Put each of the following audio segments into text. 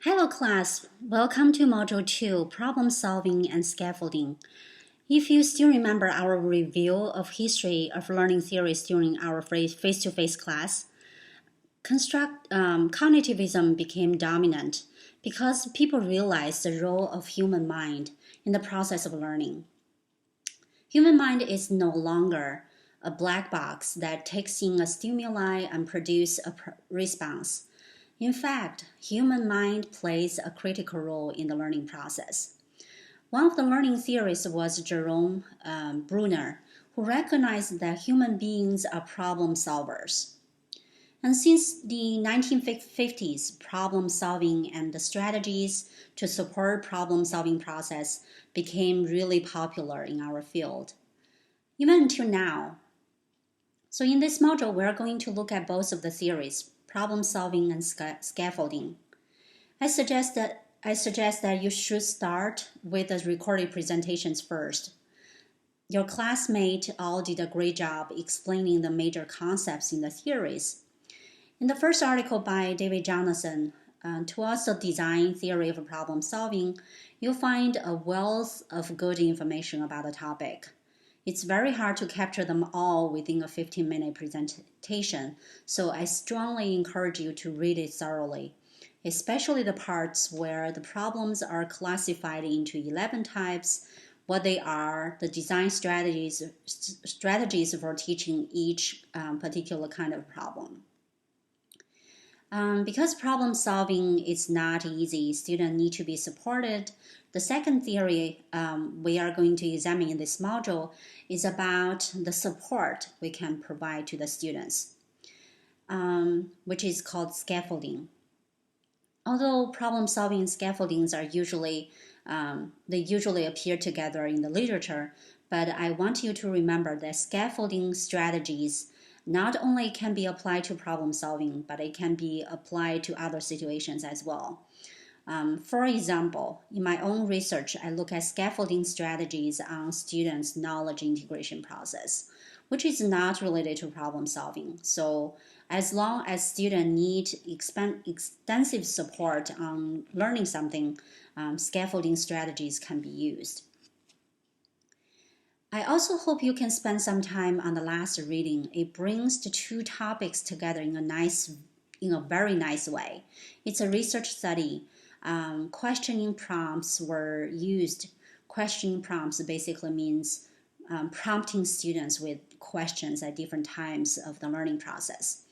Hello class, welcome to Module 2, Problem Solving and Scaffolding. If you still remember our review of history of learning theories during our face-to-face class, cognitivism became dominant because people realized the role of human mind in the process of learning. Human mind is no longer a black box that takes in a stimuli and produces a response. In fact, human mind plays a critical role in the learning process. One of the learning theorists was Jerome Bruner, who recognized that human beings are problem solvers. And since the 1950s, problem solving and the strategies to support problem solving process became really popular in our field, even until now. So in this module, we're going to look at both of the theories, problem solving and scaffolding. I suggest that you should start with the recorded presentations first. Your classmates all did a great job explaining the major concepts in the theories. In the first article by David Jonathan, Towards the Design Theory of Problem Solving, you'll find a wealth of good information about the topic. It's very hard to capture them all within a 15-minute presentation, so I strongly encourage you to read it thoroughly, especially the parts where the problems are classified into 11 types, what they are, the design strategies for teaching each particular kind of problem. Because problem solving is not easy, students need to be supported. The second theory we are going to examine in this module is about the support we can provide to the students, which is called scaffolding. Although problem solving and scaffoldings are usually appear together in the literature, but I want you to remember that scaffolding strategies not only can be applied to problem solving, but it can be applied to other situations as well. For example, in my own research, I look at scaffolding strategies on students' knowledge integration process, which is not related to problem solving. So as long as students need extensive support on learning something, scaffolding strategies can be used. I also hope you can spend some time on the last reading. It brings the two topics together in a very nice way. It's a research study. Questioning prompts were used. Questioning prompts basically means prompting students with questions at different times of the learning process.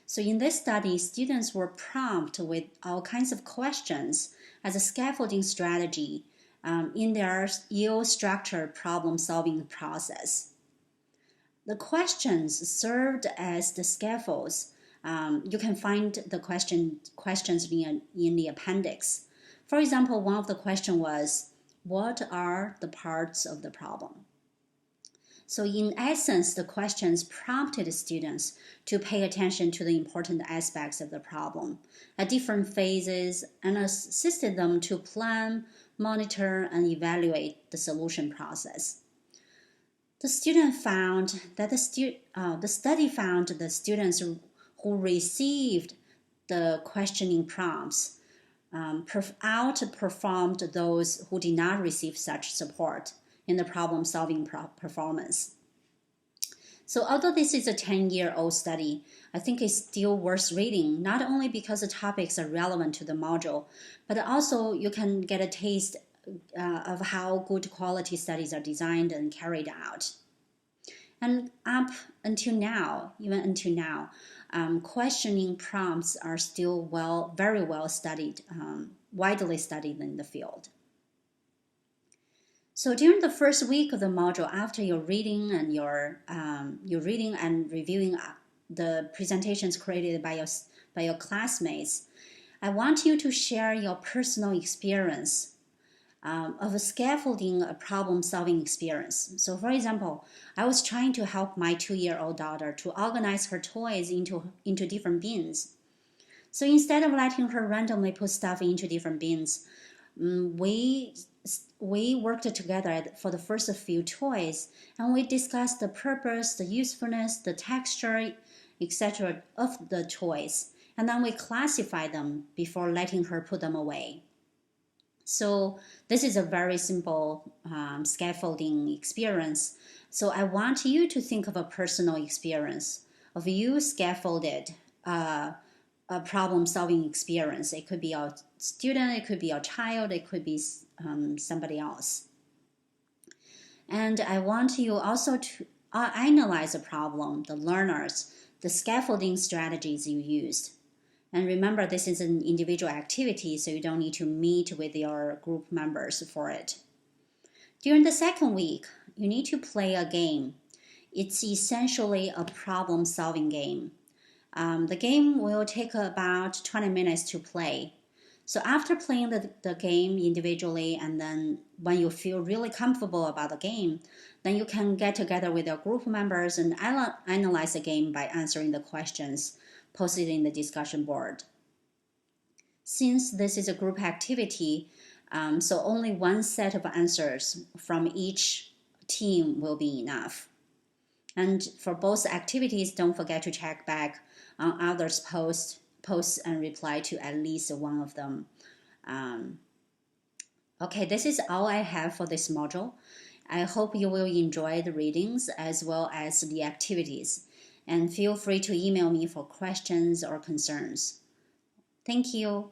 So in this study, students were prompted with all kinds of questions as a scaffolding strategy in their ill-structured problem-solving process. The questions served as the scaffolds. You can find the questions in the appendix. For example, one of the questions was, what are the parts of the problem? So in essence, the questions prompted students to pay attention to the important aspects of the problem at different phases and assisted them to plan, monitor, and evaluate the solution process. The study found that the students who received the questioning prompts outperformed those who did not receive such support in the problem-solving performance. So although this is a 10-year-old study, I think it's still worth reading, not only because the topics are relevant to the module, but also you can get a taste of how good quality studies are designed and carried out. And even until now, questioning prompts are still very well studied, widely studied in the field. So during the first week of the module, after your reading and reviewing the presentations created by your classmates, I want you to share your personal experience of a scaffolding a problem-solving experience. So for example, I was trying to help my 2-year-old daughter to organize her toys into different bins. So instead of letting her randomly put stuff into different bins, we worked together for the first few toys, and we discussed the purpose, the usefulness, the texture, etc. of the toys. and then we classify them before letting her put them away. So this is a very simple scaffolding experience. So I want you to think of a personal experience of you scaffolded a problem-solving experience. It could be a student, it could be a child, it could be somebody else. And I want you also to analyze the problem, the learners, the scaffolding strategies you used. And remember, this is an individual activity, so you don't need to meet with your group members for it. During the second week, you need to play a game. It's essentially a problem-solving game. The game will take about 20 minutes to play. So after playing the game individually, and then when you feel really comfortable about the game, then you can get together with your group members and analyze the game by answering the questions posted in the discussion board. Since this is a group activity, so only one set of answers from each team will be enough. And for both activities, don't forget to check back on others' posts and reply to at least one of them. Okay, this is all I have for this module. I hope you will enjoy the readings as well as the activities. And feel free to email me for questions or concerns. Thank you.